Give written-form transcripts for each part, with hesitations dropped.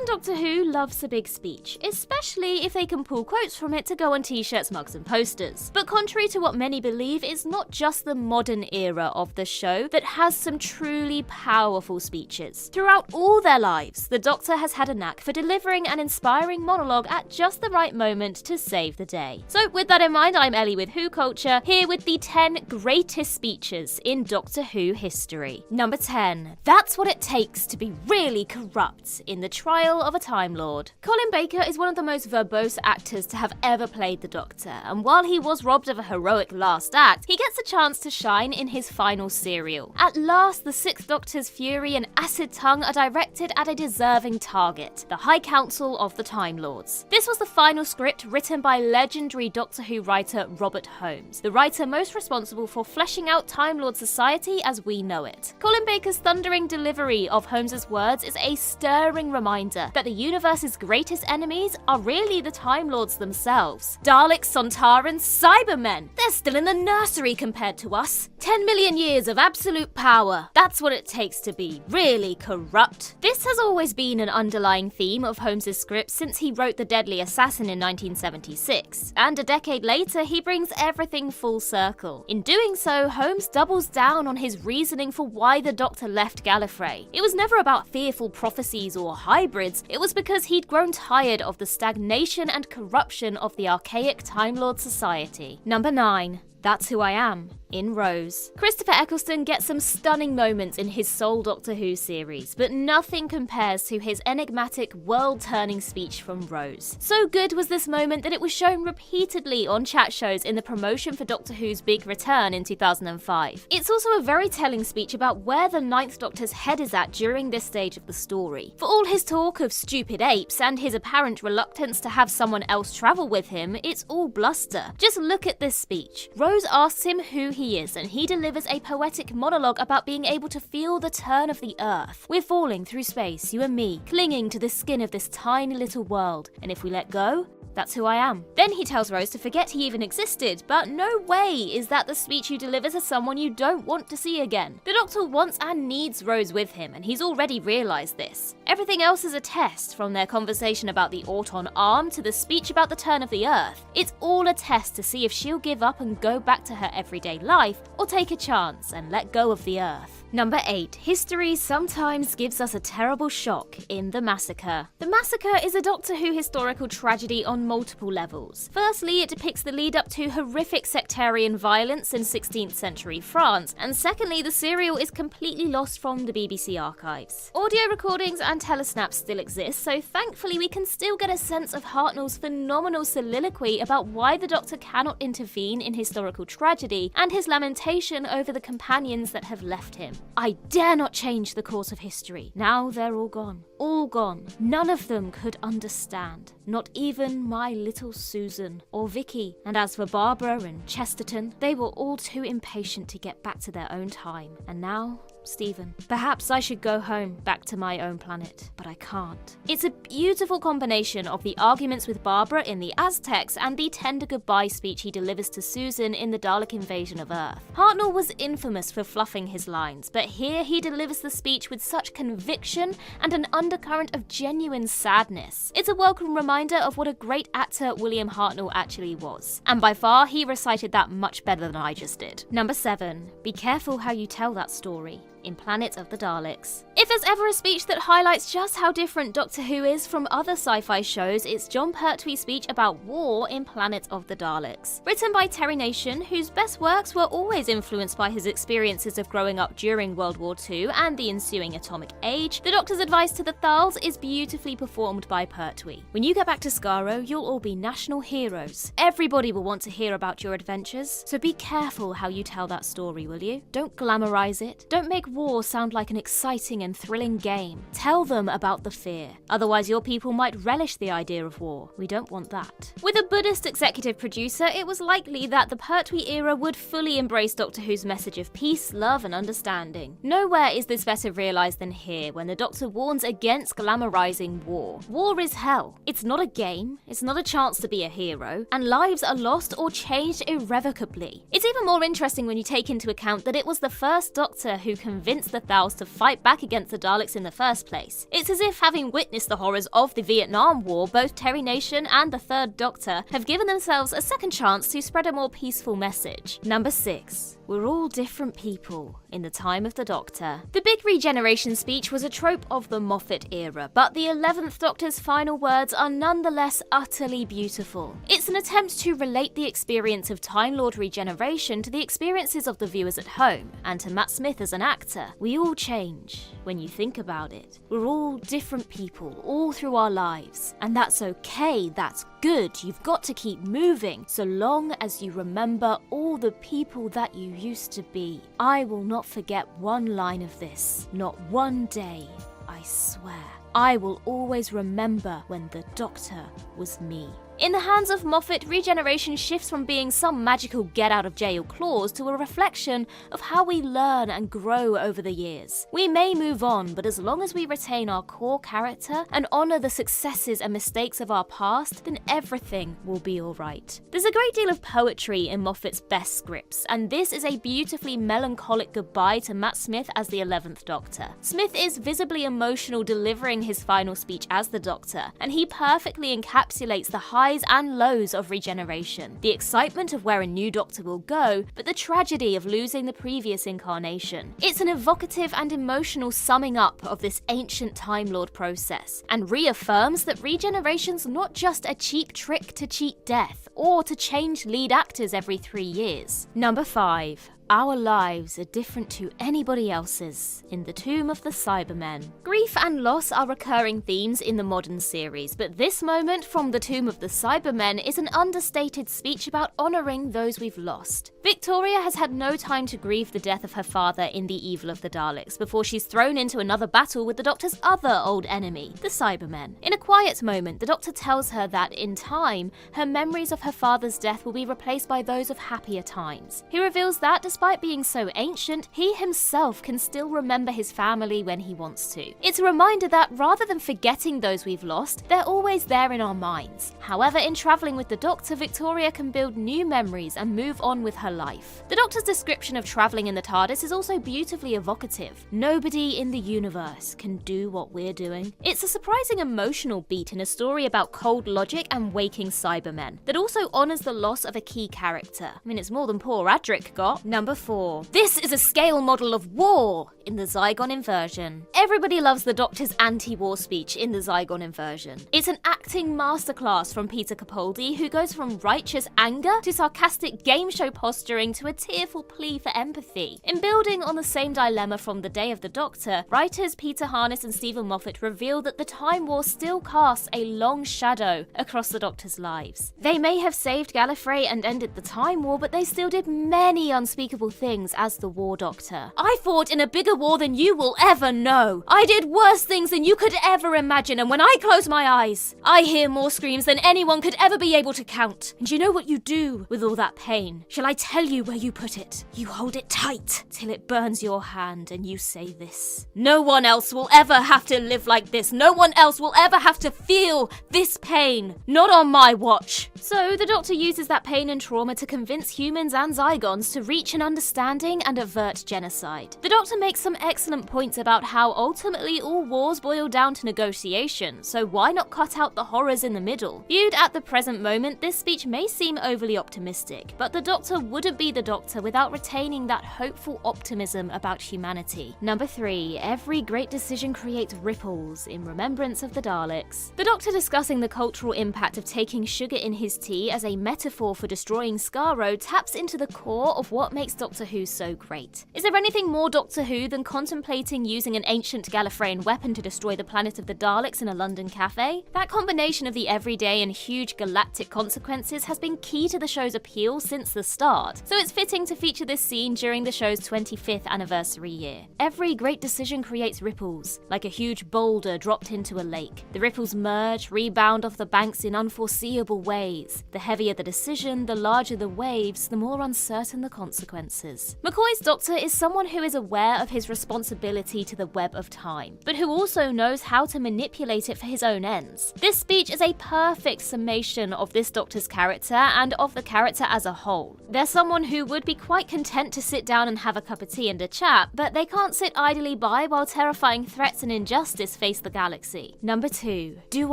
Modern Doctor Who loves a big speech, especially if they can pull quotes from it to go on t-shirts, mugs and posters. But contrary to what many believe, it's not just the modern era of the show that has some truly powerful speeches. Throughout all their lives, the Doctor has had a knack for delivering an inspiring monologue at just the right moment to save the day. So with that in mind, I'm Ellie with Who Culture, here with the 10 greatest speeches in Doctor Who history. Number 10. That's what it takes to be really corrupt in the Trial of a Time Lord. Colin Baker is one of the most verbose actors to have ever played the Doctor, and while he was robbed of a heroic last act, he gets a chance to shine in his final serial. At last, the Sixth Doctor's fury and acid tongue are directed at a deserving target, the High Council of the Time Lords. This was the final script written by legendary Doctor Who writer Robert Holmes, the writer most responsible for fleshing out Time Lord society as we know it. Colin Baker's thundering delivery of Holmes's words is a stirring reminder that the universe's greatest enemies are really the Time Lords themselves. Daleks, Sontarans, Cybermen, they're still in the nursery compared to us. 10 million years of absolute power. That's what it takes to be really corrupt. This has always been an underlying theme of Holmes's script since he wrote The Deadly Assassin in 1976, and a decade later he brings everything full circle. In doing so, Holmes doubles down on his reasoning for why the Doctor left Gallifrey. It was never about fearful prophecies or hybrids, it was because he'd grown tired of the stagnation and corruption of the archaic Time Lord society. Number 9. That's Who I Am, in Rose. Christopher Eccleston gets some stunning moments in his sole Doctor Who series, but nothing compares to his enigmatic, world-turning speech from Rose. So good was this moment that it was shown repeatedly on chat shows in the promotion for Doctor Who's big return in 2005. It's also a very telling speech about where the Ninth Doctor's head is at during this stage of the story. For all his talk of stupid apes and his apparent reluctance to have someone else travel with him, it's all bluster. Just look at this speech. Rose asks him who he is, and he delivers a poetic monologue about being able to feel the turn of the earth. We're falling through space, you and me, clinging to the skin of this tiny little world, and if we let go, that's who I am. Then he tells Rose to forget he even existed, but no way is that the speech you deliver to someone you don't want to see again. The Doctor wants and needs Rose with him, and he's already realised this. Everything else is a test, from their conversation about the Auton arm to the speech about the turn of the earth. It's all a test to see if she'll give up and go back to her everyday life, or take a chance and let go of the earth. Number 8. History sometimes gives us a terrible shock in The Massacre. The Massacre is a Doctor Who historical tragedy on multiple levels. Firstly, it depicts the lead up to horrific sectarian violence in 16th century France, and secondly, the serial is completely lost from the BBC archives. Audio recordings and telesnaps still exist, so thankfully we can still get a sense of Hartnell's phenomenal soliloquy about why the Doctor cannot intervene in historical tragedy, and his lamentation over the companions that have left him. I dare not change the course of history. Now they're all gone. All gone. None of them could understand. Not even my little Susan or Vicky. And as for Barbara and Chesterton, they were all too impatient to get back to their own time. And now, Stephen. Perhaps I should go home, back to my own planet, but I can't. It's a beautiful combination of the arguments with Barbara in the Aztecs and the tender goodbye speech he delivers to Susan in the Dalek invasion of Earth. Hartnell was infamous for fluffing his lines, but here he delivers the speech with such conviction and an undercurrent of genuine sadness. It's a welcome reminder of what a great actor William Hartnell actually was. And by far, he recited that much better than I just did. Number 7. Be careful how you tell that story. In Planet of the Daleks. If there's ever a speech that highlights just how different Doctor Who is from other sci-fi shows, it's Jon Pertwee's speech about war in Planet of the Daleks. Written by Terry Nation, whose best works were always influenced by his experiences of growing up during World War II and the ensuing atomic age, the Doctor's advice to the Thals is beautifully performed by Pertwee. When you get back to Skaro, you'll all be national heroes. Everybody will want to hear about your adventures, so be careful how you tell that story, will you? Don't glamorize it. Don't make war sound like an exciting and thrilling game. Tell them about the fear. Otherwise your people might relish the idea of war. We don't want that. With a Buddhist executive producer, it was likely that the Pertwee era would fully embrace Doctor Who's message of peace, love and understanding. Nowhere is this better realised than here, when the Doctor warns against glamorising war. War is hell. It's not a game, it's not a chance to be a hero, and lives are lost or changed irrevocably. It's even more interesting when you take into account that it was the first Doctor who convinced convince the Thals to fight back against the Daleks in the first place. It's as if, having witnessed the horrors of the Vietnam War, both Terry Nation and the Third Doctor have given themselves a second chance to spread a more peaceful message. Number 6. We're all different people in the time of the Doctor. The big regeneration speech was a trope of the Moffat era, but the 11th Doctor's final words are nonetheless utterly beautiful. It's an attempt to relate the experience of Time Lord regeneration to the experiences of the viewers at home, and to Matt Smith as an actor. We all change when you think about it. We're all different people all through our lives, and that's okay, that's good. You've got to keep moving so long as you remember all the people that you used to be. I will not forget one line of this, not one day, I swear. I will always remember when the Doctor was me. In the hands of Moffat, regeneration shifts from being some magical get-out-of-jail clause to a reflection of how we learn and grow over the years. We may move on, but as long as we retain our core character and honour the successes and mistakes of our past, then everything will be alright. There's a great deal of poetry in Moffat's best scripts, and this is a beautifully melancholic goodbye to Matt Smith as the 11th Doctor. Smith is visibly emotional delivering his final speech as the Doctor, and he perfectly encapsulates the highs and lows of regeneration, the excitement of where a new Doctor will go, but the tragedy of losing the previous incarnation. It's an evocative and emotional summing up of this ancient Time Lord process, and reaffirms that regeneration's not just a cheap trick to cheat death, or to change lead actors every 3 years. Number 5. Our lives are different to anybody else's in the Tomb of the Cybermen. Grief and loss are recurring themes in the modern series, but this moment from the Tomb of the Cybermen is an understated speech about honouring those we've lost. Victoria has had no time to grieve the death of her father in The Evil of the Daleks before she's thrown into another battle with the Doctor's other old enemy, the Cybermen. In a quiet moment, the Doctor tells her that, in time, her memories of her father's death will be replaced by those of happier times. He reveals that, despite being so ancient, he himself can still remember his family when he wants to. It's a reminder that, rather than forgetting those we've lost, they're always there in our minds. However, in travelling with the Doctor, Victoria can build new memories and move on with her life. The Doctor's description of travelling in the TARDIS is also beautifully evocative. Nobody in the universe can do what we're doing. It's a surprising emotional beat in a story about cold logic and waking Cybermen that also honours the loss of a key character. I mean, it's more than poor Adric got. Number 4. This is a scale model of war in the Zygon inversion. Everybody loves the Doctor's anti-war speech in the Zygon inversion. It's an acting masterclass from Peter Capaldi, who goes from righteous anger to sarcastic game show posturing to a tearful plea for empathy. In building on the same dilemma from the Day of the Doctor, writers Peter Harness and Stephen Moffat reveal that the Time War still casts a long shadow across the Doctor's lives. They may have saved Gallifrey and ended the Time War, but they still did many unspeakable things as the War Doctor. I fought in a bigger war than you will ever know. I did worse things than you could ever imagine, and when I close my eyes, I hear more screams than anyone could ever be able to count. And you know what you do with all that pain? Shall I tell you where you put it? You hold it tight till it burns your hand, and you say this: no one else will ever have to live like this. No one else will ever have to feel this pain. Not on my watch. So the Doctor uses that pain and trauma to convince humans and Zygons to reach an understanding and avert genocide. The Doctor makes some excellent points about how ultimately all wars boil down to negotiation, so why not cut out the horrors in the middle? Viewed at the present moment, this speech may seem overly optimistic, but the Doctor wouldn't be the Doctor without retaining that hopeful optimism about humanity. Number 3. Every great decision creates ripples in remembrance of the Daleks. The Doctor discussing the cultural impact of taking sugar in his tea as a metaphor for destroying Skaro taps into the core of what makes Doctor Who so great. Is there anything more Doctor Who than contemplating using an ancient Gallifreyan weapon to destroy the planet of the Daleks in a London cafe? That combination of the everyday and huge galactic consequences has been key to the show's appeal since the start, so it's fitting to feature this scene during the show's 25th anniversary year. Every great decision creates ripples, like a huge boulder dropped into a lake. The ripples merge, rebound off the banks in unforeseeable ways. The heavier the decision, the larger the waves, the more uncertain the consequences. consequences. McCoy's doctor is someone who is aware of his responsibility to the web of time, but who also knows how to manipulate it for his own ends. This speech is a perfect summation of this doctor's character and of the character as a whole. They're someone who would be quite content to sit down and have a cup of tea and a chat, but they can't sit idly by while terrifying threats and injustice face the galaxy. Number 2. Do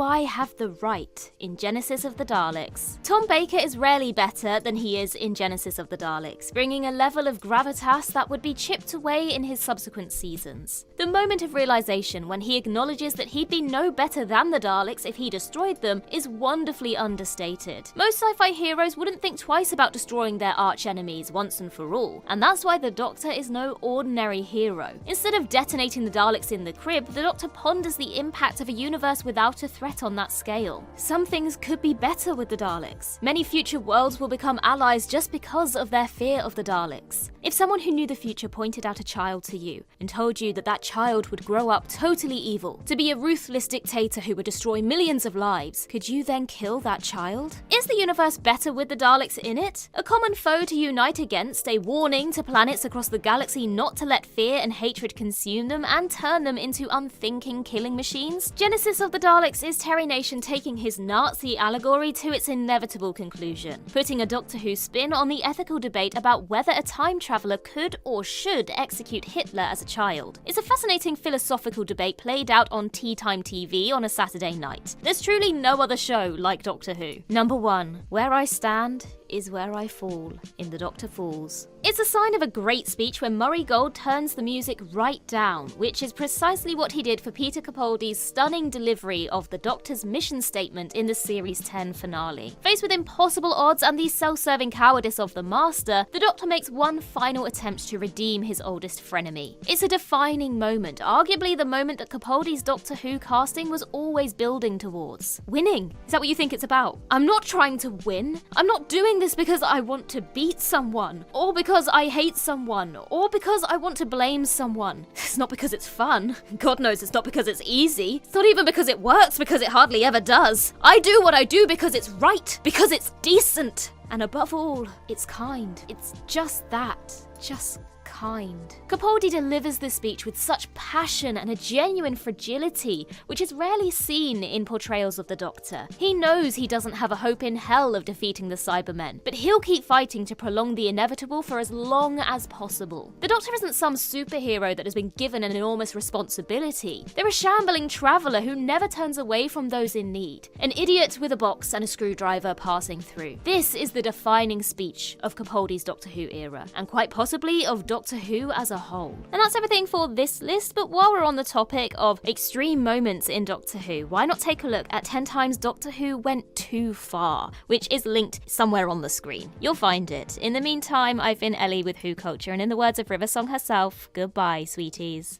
I have the right in Genesis of the Daleks? Tom Baker is rarely better than he is in Genesis of the Daleks, bringing a level of gravitas that would be chipped away in his subsequent seasons. The moment of realization when he acknowledges that he'd be no better than the Daleks if he destroyed them is wonderfully understated. Most sci-fi heroes wouldn't think twice about destroying their arch-enemies once and for all, and that's why the Doctor is no ordinary hero. Instead of detonating the Daleks in the crib, the Doctor ponders the impact of a universe without a threat on that scale. Some things could be better with the Daleks. Many future worlds will become allies just because of their fear of the Daleks. If someone who knew the future pointed out a child to you and told you that that child would grow up totally evil, to be a ruthless dictator who would destroy millions of lives, could you then kill that child? Is the universe better with the Daleks in it? A common foe to unite against, a warning to planets across the galaxy not to let fear and hatred consume them and turn them into unthinking killing machines? Genesis of the Daleks is Terry Nation taking his Nazi allegory to its inevitable conclusion, putting a Doctor Who spin on the ethical debate about whether a time traveller could or should execute Hitler as a child. It's a fascinating philosophical debate played out on Tea Time TV on a Saturday night. There's truly no other show like Doctor Who. Number 1. Where I stand is where I fall in The Doctor Falls. It's a sign of a great speech when Murray Gold turns the music right down, which is precisely what he did for Peter Capaldi's stunning delivery of the Doctor's mission statement in the Series 10 finale. Faced with impossible odds and the self-serving cowardice of the Master, the Doctor makes one final attempt to redeem his oldest frenemy. It's a defining moment, arguably the moment that Capaldi's Doctor Who casting was always building towards. Winning. Is that what you think it's about? I'm not trying to win. I'm not doing this because I want to beat someone, or because I hate someone, or because I want to blame someone. It's not because it's fun. God knows it's not because it's easy. It's not even because it works, because it hardly ever does. I do what I do because it's right, because it's decent. And above all, it's kind. It's just that. Just kind. Capaldi delivers this speech with such passion and a genuine fragility, which is rarely seen in portrayals of the Doctor. He knows he doesn't have a hope in hell of defeating the Cybermen, but he'll keep fighting to prolong the inevitable for as long as possible. The Doctor isn't some superhero that has been given an enormous responsibility. They're a shambling traveller who never turns away from those in need. An idiot with a box and a screwdriver passing through. This is the defining speech of Capaldi's Doctor Who era, and quite possibly of Doctor Who as a whole. And that's everything for this list, but while we're on the topic of extreme moments in Doctor Who, why not take a look at 10 times Doctor Who went too far, which is linked somewhere on the screen. You'll find it. In the meantime, I've been Ellie with Who Culture, and in the words of River Song herself, goodbye, sweeties.